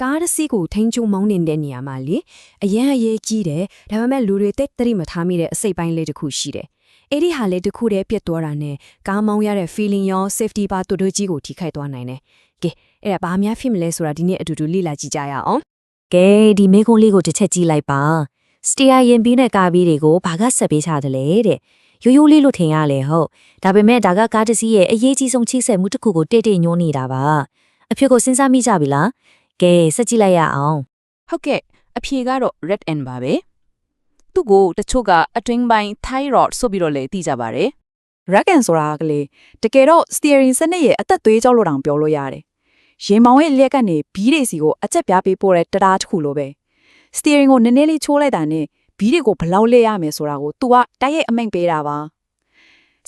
ကားတစ်စီးကိုထိန်းချုပ်မောင်းနေတဲ့နေရာမှာလေအရန်အရေးကြီးတယ်ဒါပေမဲ့လူတွေတိတ်တိမထားမိတဲ့အစိတ်ပိုင်းလေးတစ်ခုရှိတယ်အဲ့ဒီဟာလေးတစ်ခုတည်းပြတ်သွားတာနဲ့ကားမောင်းရတဲ့ feeling ရော safety ပါတူတူကြီးကိုထိခိုက်သွားနိုင်တယ်ကဲအဲ့ဒါဘာများဖြစ်မလဲဆိုတာဒီနေ့အတူတူလေ့လာကြည့်ကြရအောင်ကဲဒီမေကုန်းလေးကိုတစ်ချက်ကြည့်လိုက်ပါစတီယာရင်ပြီးတဲ့ကားပြီးတွေကိုဘာကဆက်ပေးချတယ်လဲတဲ့ရိုးရိုးလေးလို့ထင်ရလေဟုတ်ဒါပေမဲ့ဒါကကားတစ်စီးရဲ့အရေးကြီးဆုံးချိတ်ဆက်မှုတစ်ခုကိုတိတ်တိတ်ညှိုးနေတာပါအဖြစ်ကိုစဉ်းစားမိကြပြီလားကဲဆက်ကြည့်လိုက်ရအောင်ဟုတ်ကဲ့အဖြေကတော့ red end ပါပဲသူ့ကိုတချို့ကအတွင်းပိုင်း thyroid ဆိုပြီးတော့လည်းသိကြပါတယ် red end ဆိုတာကလေတကယ်တော့ steering စနစ်ရဲ့အသက်သွေးကြောလို့တောင်ပြောလို့ရတယ်ရင်မောင်းရဲ့လက်ကနေဘီးတွေစီကိုအချက်ပြားပေးပို့တဲ့တရားတစ်ခုလိုပဲ steering ကိုနည်းနည်းလေးချိုးလိုက်တာနဲ့ဘီးတွေကိုဘလောက်လဲရမယ်ဆိုတာကို तू ကတိုက်ရိုက်အမိန့်ပေးတာပါ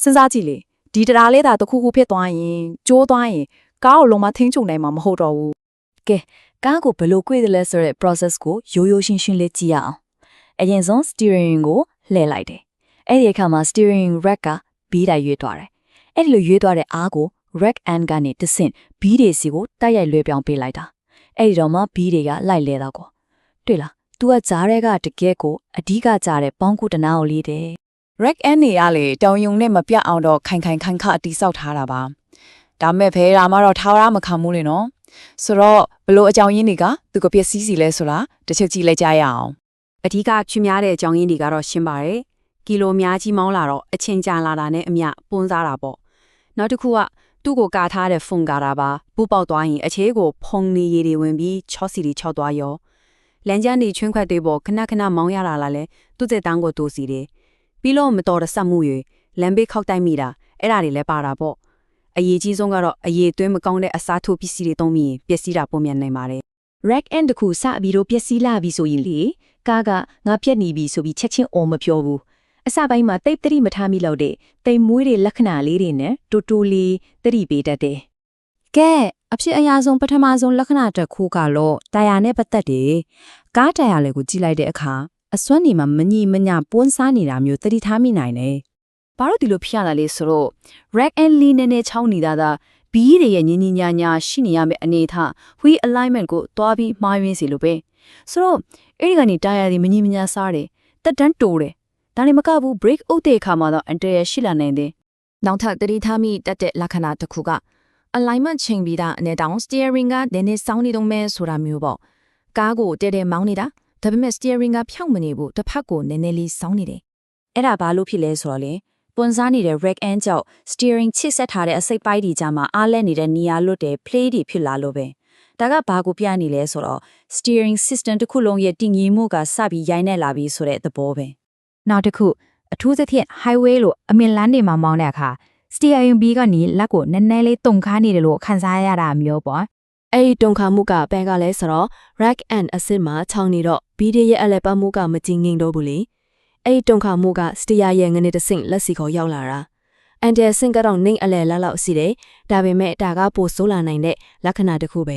စဉ်းစားကြည့်လေဒီတရားလေးသာတစ်ခုခုဖြစ်သွားရင်ကျိုးသွားရင်ကားကိုလုံးမထိန်းချုပ်နိုင်မှာမဟုတ်တော့ဘူးကဲကားကိုဘယ်လို꿰တယ်လဲဆိုတဲ့ process ကိုရိုးရိုးရှင်းရှင်းလေးကြည့်ရအောင်အရင်ဆုံး steering ကိုလှည့်လိုက်တယ်အဲ့ဒီအခါမှာ steering rack ကဘီးတိုင်းရွေးသွားတယ်အဲ့ဒီလိုရွေးသွားတဲ့အားကို rack end ကနေတဆင့်ဘီးတွေစီကိုတိုက်ရိုက်လွှဲပြောင်းပေးလိုက်တာအဲ့ဒီတော့မှဘီးတွေကလိုက်လဲတော့ကောတွေ့လား तू ကကြားရဲကတကယ်ကိုအဓိကကြားတဲ့ပေါင်းကူတနာကိုလေးတယ် rack end နေရလေတောင်ယုံနဲ့မပြတ်အောင်တော့ခိုင်ခအတီးဆောက်ထားတာပါဒါမဲ့ဘဲဒါမှတော့ထားရမခံဘူးလေနော်ဆိုတော့ဘလို့အကြောင်းရင်းတွေကသူကပြည့်စည်စီလဲဆိုတာတစ်ချက်ကြည့်လိုက်ကြရအောင်အဓိကချွများတဲ့အကြောင်းရင်းတွေကတော့ရှင်းပါတယ်ကီလိုများကြီးမောင်းလာတော့အချင်းကြာလာတာနဲ့အမျှပွန်းစားတာပေါ့နောက်တစ်ခုကသူ့ကိုကာထားတဲ့ဖုန်ကာတာပါပူပေါက်သွားရင်အခြေကိုဖုန်နေရည်တွေဝင်ပြီးချောစီတွေချောက်သွားရောလမ်းကျန်းတွေချွန်းခွက်တွေပေါ်ခဏခဏမောင်းရတာလားလဲသူ့တဲ့တန်းကိုတိုးစီတယ်ပြီးလို့မတော်တဆမှု၍လမ်းဘေးခောက်တိုက်မိတာအဲ့ဒါတွေလည်းပါတာပေါ့အရေးကြီးဆုံးကတော့အရေးသွင်းမကောင်းတဲ့အစားထိုးပစ္စည်းတွေသုံးပြီးပျက်စီးတာပုံမြန်နိုင်ပါတယ် rack end တခုစပြီးတော့ပျက်စီးလာပြီဆိုရင်လေကားကငါပြက်နေပြီဆိုပြီးချက်ချင်းအော်မပြောဘူးအစပိုင်းမှာတိတ်တိမထားမိလို့တဲ့တိမ်မွေးတွေလက္ခဏာလေးတွေနဲ့တူလေးတတိပေးတတ်တယ်ကဲအဖြစ်အရာဆုံးပထမဆုံးလက္ခဏာတစ်ခုကတော့တာယာနဲ့ပတ်သက်တယ်ကားတာယာလေးကိုကြည့်လိုက်တဲ့အခါအစွမ်းနေမှာမညီမညပွန်းစားနေတာမျိုးတတိထားမိနိုင်တယ်ဘာလို့ဒီလိုဖြစ်ရတာလဲဆိုတော့ rack and lean နဲ့ချောင်းနေတာဒါဘီးတွေရဲ့ညင်ညင်ညာညာရှိနေရမယ့်အနေထား wheel alignment ကိုတွားပြီးမှားယွင်းစီလို့ပဲဆိုတော့အဲ့ဒီကနေတာယာဒီမညီမညာစားတယ်တက်တန်းတိုးတယ်ဒါနဲ့မကဘူး brake အုပ်တဲ့အခါမှာတော့ အန်တရရှိလာနိုင်တယ်နောက်ထပ်တတိထားမိတတ်တဲ့လက္ခဏာတစ်ခုက alignment ချိန်ပြီးတာအနေတောင် steering ကနည်းနည်းစောင်းနေတော့မဲဆိုတာမျိုးပေါ့ကားကိုတဲမောင်းနေတာဒါပေမဲ့ steering ကဖြောင့်မနေဘူးတစ်ဖက်ကိုနည်းနည်းလေးစောင်းနေတယ်အဲ့ဒါဘာလို့ဖြစ်လဲဆိုတော့လေပွန်စားနေတဲ့ rack end ကြောင့် steering ချစ်ဆက်ထားတဲ့အစိတ်ပိုင်းတွေကြားမှာအားလဲနေတဲ့နေရာလွတ်တဲ့ play တွေဖြစ်လာလို့ပဲဒါကဘာကိုပြနေလဲဆိုတော့ steering system တစ်ခုလုံးရဲ့တည်ငြိမ်မှုကစပြီးရိုင်းနေလာပြီဆိုတဲ့သဘောပဲနောက်တစ်ခုအထူးသဖြင့် highway လို့အမြင့်လမ်းတွေမှာမောင်းတဲ့အခါ steering wheel ကနေလက်ကိုနည်းနည်းလေးတုံခါနေတယ်လို့ခံစားရတာမျိုးပေါ့အဲ့ဒီတုံခါမှုကဘယ်ကလဲဆိုတော့ rack end အစစ်မှာချောင်းနေတော့ဘီးရဲ့အလဲပတ်မှုကမကြင်ငင်တော့ဘူးလေအဲ့ဒီတုံခါမှုကစတီယာရဲ့ငနေတဆင့်လက်စီကိုရောက်လာတာအန်တယ်ဆင့်ကတော့နှိမ့်အလဲလောက်စီတယ်ဒါပေမဲ့ဒါကပိုဆိုးလာနိုင်တဲ့လက္ခဏာတစ်ခုပဲ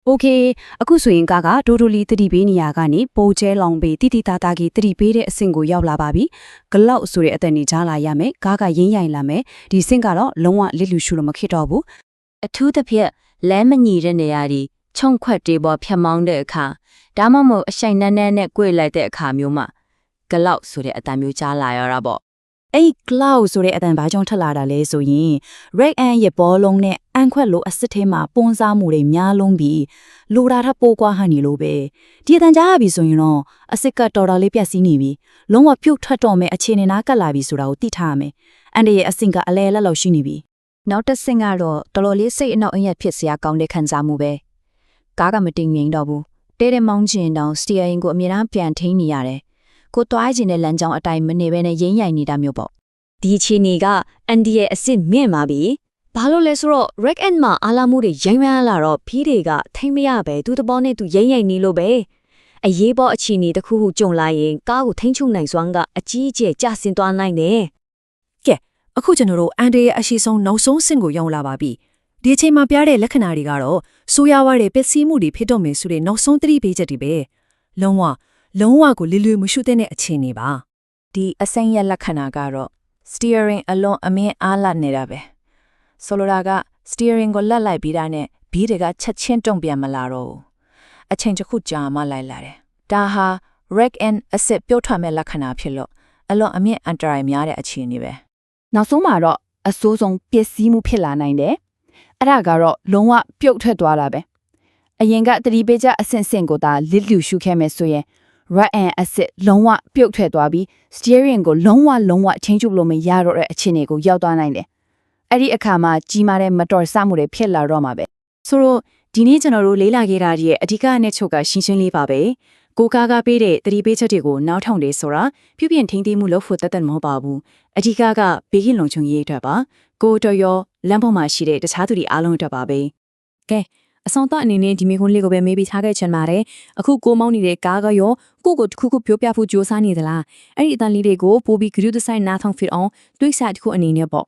โอเคအခုဆိုရင်ကားကဒိုဒိုလီတတိပေးနေရကနေပိုကျဲလောင်ပေးတိတိတာတာကြီးတတိပေးတဲ့အဆင့်ကိုရောက်လာပါပြီဂလောက်ဆိုတဲ့အသက်နေကြားလာရမယ်ကားကရင်းရိုင်လာမယ်ဒီဆင့်ကတော့လုံးဝလစ်လူရှုလို့မဖြစ်တော့ဘူးအထူးသဖြင့်လမ်းမညီတဲ့နေရာဒီခြုံခွက်တွေပေါ်ဖြတ်မောင်းတဲ့အခါဒါမှမဟုတ်အရှိန်နန်းနန်းနဲ့꿰လိုက်တဲ့အခါမျိုးမှာဂလောက်ဆိုတဲ့အတန်မျိုးကြားလာရတာပေါ့အဲ့ cloud ဆိုတဲ့အတန်ဘာကြောင့်ထလာတာလဲဆိုရင် rack end ရဲ့ဘောလုံးနဲ့အန်ခွက်လိုအစစ်ထဲမှာပွန်းစားမှုတွေများလုံးပြီးလိုတာထပိုးကွာဟန်နေလို့ပဲဒီအတန်ကြားရပြီဆိုရင်တော့အစစ်ကတော်တော်လေးပြက်စီးနေပြီလုံးဝပြုတ်ထွက်တော့မယ်အခြေအနေနာကပ်လာပြီဆိုတာကိုသိထားရမယ်အန်တရဲ့အဆင့်ကအလဲလက်လောက်ရှိနေပြီနောက်တစ်ဆင့်ကတော့တော်တော်လေးစိတ်အနှောက်အယှက်ဖြစ်စရာကောင်းတဲ့ခံစားမှုပဲကားကမတင်ငိမ့်တော့ဘူးတဲမောင်းချင်တောင် steering ကိုအမြဲတမ်းပြန်ထိန်းနေရတယ်ကိုတွားခြင်းနဲ့လမ်းကြောင်းအတိုင်းမနေဘဲနဲ့ရင်းရိုင်နေတာမျိုးပေါ့ဒီချီနေကအန်ဒီရဲ့အစ်စ်မြင့်ပါပြီဘာလို့လဲဆိုတော့ rack end မှာအားလာမှုတွေရိုင်းရမ်းလာတော့ဖီးတွေကထိမ့်မရပဲသူ့တဘောနဲ့သူရင်းရိုင်နေလို့ပဲအရေးပေါ်အခြေအနေတစ်ခုခုကြုံလာရင်ကားကိုထိန်းချုပ်နိုင်စွမ်းကအကြီးအကျယ်ကျဆင်းသွားနိုင်တယ်ကဲအခုကျွန်တော်တို့အန်ဒီရဲ့အရှိဆုံးနောက်ဆုံးဆင့်ကိုရောက်လာပါပြီဒီအချိန်မှာပြတဲ့လက္ခဏာတွေကတော့ဆိုးရွားတဲ့ပျက်စီးမှုတွေဖြစ်တော့မယ်ဆိုတဲ့နောက်ဆုံးသတိပေးချက်တွေပဲလုံးဝကိုလွယ်မရှုတဲ့အခြေအနေပါဒီအစိမ်းရလက္ခဏာကတော့ steering အလွန်အမင်းအားလတ်နေတာပဲဆိုလိုတာက steering ကိုလက်လိုက်ပြီးတာနဲ့ဘီးတွေကချက်ချင်းတုံ့ပြန်မလာတော့ဘူး အချိန်တစ်ခုကြာမှလိုက်လာတယ်ဒါဟာ wreck and asset ပြုတ်ထွက်မဲ့လက္ခဏာဖြစ်လို့အလွန်အမြင့်အန္တရာယ်များတဲ့အခြေအနေပဲ နောက်ဆုံးမှာတော့အဆိုးဆုံးပျက်စီးမှုဖြစ်လာနိုင်တယ်အဲ့ဒါကတော့လုံးဝပြုတ်ထွက်သွားတာပဲအရင်ကတတိပေးချအဆင့်ဆင့်ကိုသာလစ်လျူရှုခဲ့မယ်ဆိုရင် right and asset လုံးဝပြုတ်ထွက်သွားပြီး steering ကိုလုံးဝချင်းချုပ်လို့မရတော့တဲ့အခြေအနေကိုရောက်သွားနိုင်တယ်အဲ့ဒီအခါမှာကြီးမားတဲ့မတော်ဆမှုတွေဖြစ်လာတော့မှာပဲ ဆိုတော့ဒီနေ့ကျွန်တော်တို့လေ့လာခဲ့တာရဲ့အဓိကအနဲ့ချုပ်ကရှင်းရှင်းလေးပါပဲကိုကားပေးတဲ့တတိပေးချက်တွေကိုနောက်ထောင်တယ်ဆိုတာပြုပြင်ထိန်းသိမ်းမှုလုပ်ဖို့တတ်တတ်မဟုတ်ပါဘူးအဓိကဘေးကင်းလုံခြုံရေးအတွက်ပါကိုတော်ရောလမ်းပေါ်မှာရှိတဲ့တခြားသူတွေအားလုံးအတွက်ပါပဲကဲအဆောင်တော့အနေနဲ့ဒီမိခွန်းလေးကိုပဲမေးပြီးထားခဲ့ချင်ပါတယ်အခုကိုမောင်းနေတဲ့ကားကရောကိုကိုတစ်ခုခုပြောပြဖို့ကြိုးစားနေသလားအဲ့ဒီအတန်လေးတွေကိုပိုပြီးဂရုတစိုက်နားထောင်ဖြစ်အောင်တွေးဆတစ်ခုအနေနဲ့ပေါ့